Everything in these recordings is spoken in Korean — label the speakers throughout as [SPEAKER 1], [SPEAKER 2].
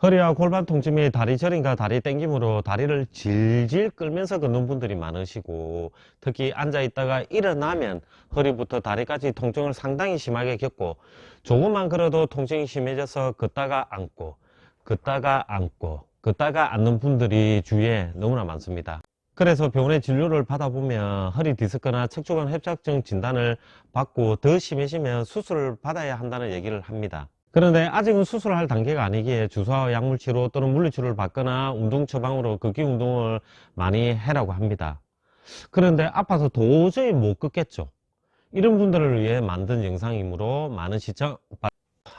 [SPEAKER 1] 허리와 골반 통증 및 다리 저림과 다리 땡김으로 다리를 질질 끌면서 걷는 분들이 많으시고, 특히 앉아 있다가 일어나면 허리부터 다리까지 통증을 상당히 심하게 겪고, 조금만 걸어도 통증이 심해져서 걷다가 앉고 걷다가 앉고 걷다가 앉는 분들이 주위에 너무나 많습니다. 그래서 병원에 진료를 받아보면 허리 디스크나 척추관 협착증 진단을 받고 더 심해지면 수술을 받아야 한다는 얘기를 합니다. 그런데 아직은 수술할 단계가 아니기에 주사와 약물치료 또는 물리치료를 받거나 운동 처방으로 걷기 운동을 많이 해라고 합니다. 그런데 아파서 도저히 못 걷겠죠. 이런 분들을 위해 만든 영상이므로 많은 시청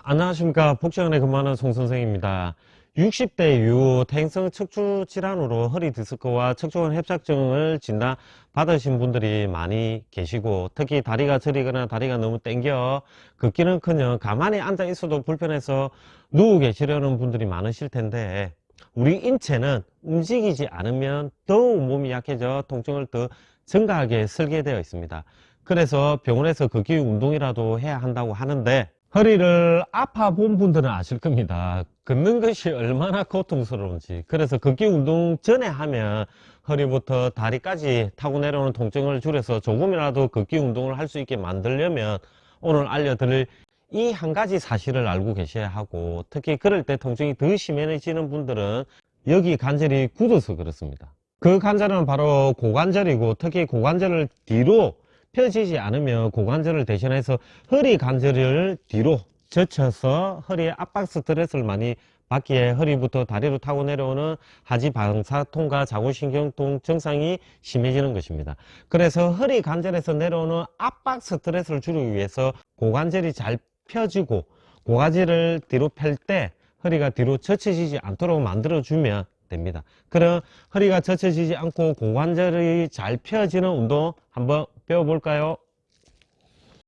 [SPEAKER 1] 안녕하십니까. 복지원에 근무하는 송 선생입니다. 60대 이후 퇴행성 척추 질환으로 허리 디스크와 척추관 협착증을 진단 받으신 분들이 많이 계시고, 특히 다리가 저리거나 다리가 너무 당겨 걷기는커녕 가만히 앉아 있어도 불편해서 누워 계시려는 분들이 많으실 텐데, 우리 인체는 움직이지 않으면 더욱 몸이 약해져 통증을 더 증가하게 설계되어 있습니다. 그래서 병원에서 걷기 운동이라도 해야 한다고 하는데, 허리를 아파 본 분들은 아실 겁니다. 걷는 것이 얼마나 고통스러운지. 그래서 걷기 운동 전에 하면 허리부터 다리까지 타고 내려오는 통증을 줄여서 조금이라도 걷기 운동을 할 수 있게 만들려면 오늘 알려드릴 이 한 가지 사실을 알고 계셔야 하고, 특히 그럴 때 통증이 더 심해지는 분들은 여기 관절이 굳어서 그렇습니다. 그 관절은 바로 고관절이고, 특히 고관절을 뒤로 펴지지 않으면 고관절을 대신해서 허리 관절을 뒤로 젖혀서 허리에 압박 스트레스를 많이 받기에 허리부터 다리로 타고 내려오는 하지 방사통과 자골신경통 증상이 심해지는 것입니다. 그래서 허리 관절에서 내려오는 압박 스트레스를 줄이기 위해서 고관절이 잘 펴지고 고관절을 뒤로 펼 때 허리가 뒤로 젖혀지지 않도록 만들어주면 됩니다. 그럼 허리가 젖혀지지 않고 고관절이 잘 펴지는 운동 한번 배워볼까요?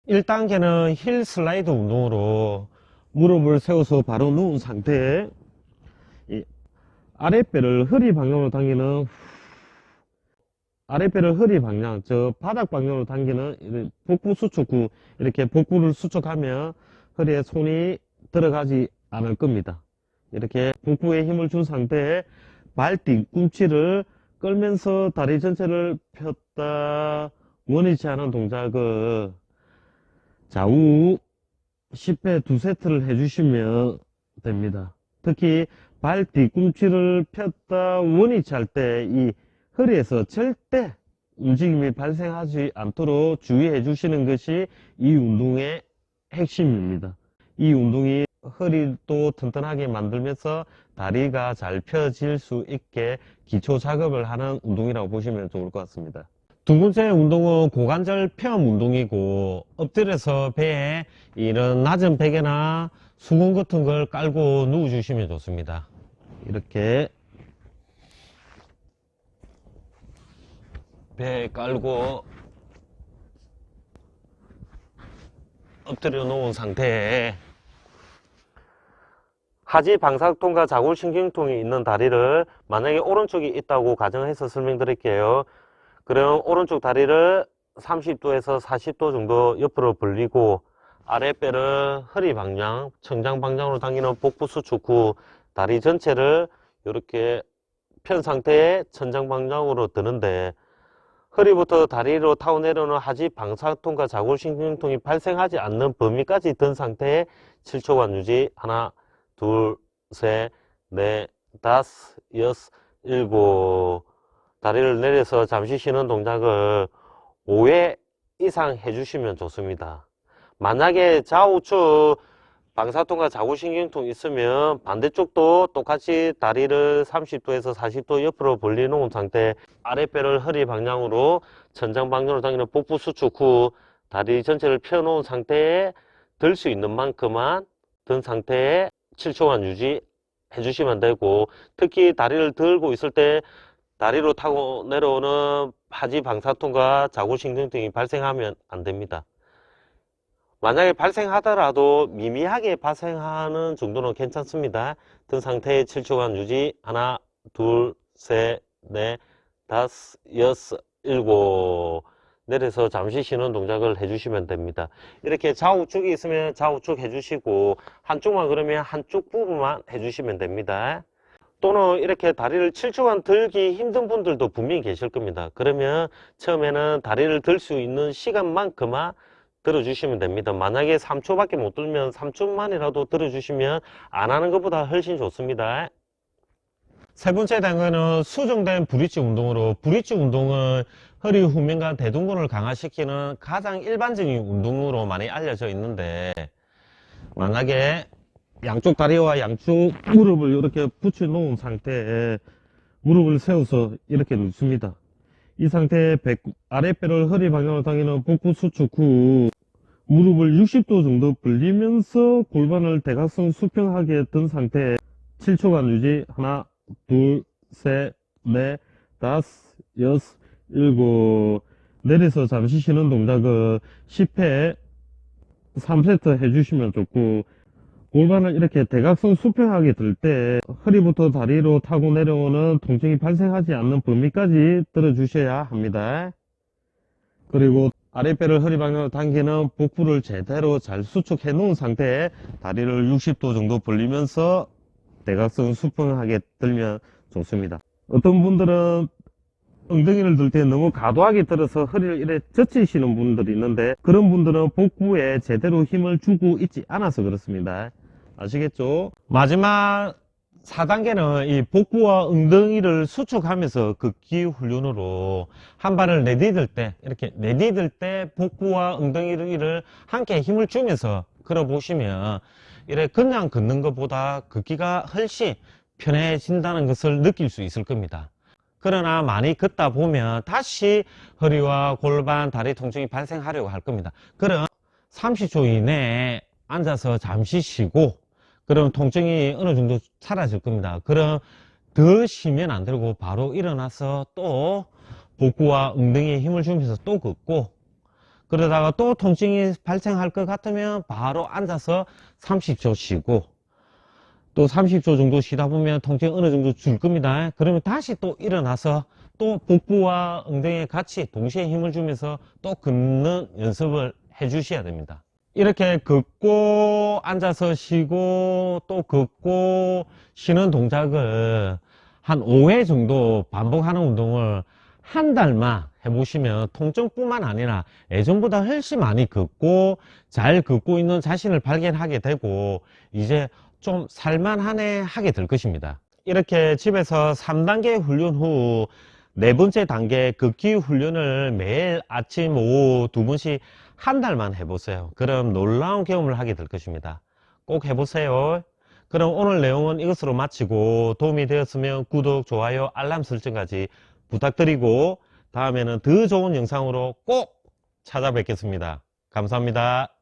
[SPEAKER 1] 1단계는 힐 슬라이드 운동으로 무릎을 세워서 바로 누운 상태에 아랫배를 허리 방향으로 당기는 아랫배를 허리 방향, 저 바닥 방향으로 당기는 복부 수축 후 이렇게 복부를 수축하면 허리에 손이 들어가지 않을 겁니다. 이렇게 복부에 힘을 준 상태에 발 뒤꿈치를 끌면서 다리 전체를 폈다 원위치 하는 동작을 좌우 10회 2세트를 해주시면 됩니다. 특히 발 뒤꿈치를 폈다 원위치 할 때 이 허리에서 절대 움직임이 발생하지 않도록 주의해 주시는 것이 이 운동의 핵심입니다. 이 운동이 허리도 튼튼하게 만들면서 다리가 잘 펴질 수 있게 기초 작업을 하는 운동이라고 보시면 좋을 것 같습니다. 두 번째 운동은 고관절 폐업 운동이고, 엎드려서 배에 이런 낮은 베개나 수건 같은 걸 깔고 누워 주시면 좋습니다. 이렇게 배에 깔고 엎드려 놓은 상태에 하지 방사통과 자골신경통이 있는 다리를 만약에 오른쪽이 있다고 가정해서 설명드릴게요. 그럼 오른쪽 다리를 30도에서 40도 정도 옆으로 벌리고 아랫배를 허리 방향, 천장 방향으로 당기는 복부 수축 후 다리 전체를 이렇게 편 상태에 천장 방향으로 드는데, 허리부터 다리로 타고 내려오는 하지 방사통과 자골신경통이 발생하지 않는 범위까지 든 상태에 7초간 유지. 하나, 둘, 셋, 넷, 다섯, 여섯, 일곱. 다리를 내려서 잠시 쉬는 동작을 5회 이상 해주시면 좋습니다. 만약에 좌우측 방사통과 자골신경통 있으면 반대쪽도 똑같이 다리를 30도에서 40도 옆으로 벌려놓은 상태, 아랫배를 허리 방향으로 천장 방향으로 당기는 복부 수축 후 다리 전체를 펴놓은 상태에 들 수 있는 만큼만 든 상태에 7초간 유지해 주시면 되고, 특히 다리를 들고 있을 때 다리로 타고 내려오는 하지 방사통과 자골신경통이 발생하면 안 됩니다. 만약에 발생하더라도 미미하게 발생하는 정도는 괜찮습니다. 든 상태의 7초간 유지. 하나, 둘, 셋, 넷, 다섯, 여섯, 일곱. 내려서 잠시 쉬는 동작을 해주시면 됩니다. 이렇게 좌우측이 있으면 좌우측 해주시고 한쪽만 그러면 한쪽 부분만 해주시면 됩니다. 또는 이렇게 다리를 7초간 들기 힘든 분들도 분명히 계실 겁니다. 그러면 처음에는 다리를 들 수 있는 시간만큼만 들어주시면 됩니다. 만약에 3초밖에 못 들면 3초만이라도 들어주시면 안 하는 것보다 훨씬 좋습니다. 세 번째 단계는 수정된 브릿지 운동으로, 브릿지 운동은 허리 후면과 대둔근을 강화시키는 가장 일반적인 운동으로 많이 알려져 있는데, 만약에 양쪽 다리와 양쪽 무릎을 이렇게 붙여 놓은 상태에 무릎을 세워서 이렇게 눕습니다. 이 상태에 아랫배를 허리 방향으로 당기는 복부 수축 후 무릎을 60도 정도 벌리면서 골반을 대각선 수평하게 든 상태에 7초간 유지. 하나, 둘, 셋, 넷, 다섯, 여섯, 일곱. 내려서 잠시 쉬는 동작을 10회 3세트 해주시면 좋고, 골반을 이렇게 대각선 수평하게 들 때 허리부터 다리로 타고 내려오는 통증이 발생하지 않는 범위까지 들어주셔야 합니다. 그리고 아랫배를 허리 방향으로 당기는 복부를 제대로 잘 수축해 놓은 상태에 다리를 60도 정도 벌리면서 대각선 수평하게 들면 좋습니다. 어떤 분들은 엉덩이를 들 때 너무 과도하게 들어서 허리를 이렇게 젖히시는 분들이 있는데, 그런 분들은 복부에 제대로 힘을 주고 있지 않아서 그렇습니다. 아시겠죠? 마지막 4단계는 이 복부와 엉덩이를 수축하면서 걷기 훈련으로 한 발을 내디딜 때, 이렇게 내디딜 때 복부와 엉덩이를 함께 힘을 주면서 걸어 보시면 이렇게 그냥 걷는 것보다 걷기가 훨씬 편해진다는 것을 느낄 수 있을 겁니다. 그러나 많이 걷다 보면 다시 허리와 골반, 다리 통증이 발생하려고 할 겁니다. 그럼 30초 이내에 앉아서 잠시 쉬고, 그럼 통증이 어느 정도 사라질 겁니다. 그럼 더 쉬면 안 되고 바로 일어나서 또 복부와 엉덩이에 힘을 주면서 또 걷고, 그러다가 또 통증이 발생할 것 같으면 바로 앉아서 30초 쉬고, 또 30초 정도 쉬다 보면 통증이 어느 정도 줄 겁니다. 그러면 다시 또 일어나서 또 복부와 엉덩이에 같이 동시에 힘을 주면서 또 걷는 연습을 해 주셔야 됩니다. 이렇게 걷고 앉아서 쉬고 또 걷고 쉬는 동작을 한 5회 정도 반복하는 운동을 한 달만 해보시면 통증뿐만 아니라 예전보다 훨씬 많이 걷고 잘 걷고 있는 자신을 발견하게 되고, 이제 좀 살만하네 하게 될 것입니다. 이렇게 집에서 3단계 훈련 후 네 번째 단계 걷기 훈련을 매일 아침 오후 2번씩 한 달만 해보세요. 그럼 놀라운 경험을 하게 될 것입니다. 꼭 해보세요. 그럼 오늘 내용은 이것으로 마치고, 도움이 되었으면 구독, 좋아요, 알람 설정까지 부탁드리고, 다음에는 더 좋은 영상으로 꼭 찾아뵙겠습니다. 감사합니다.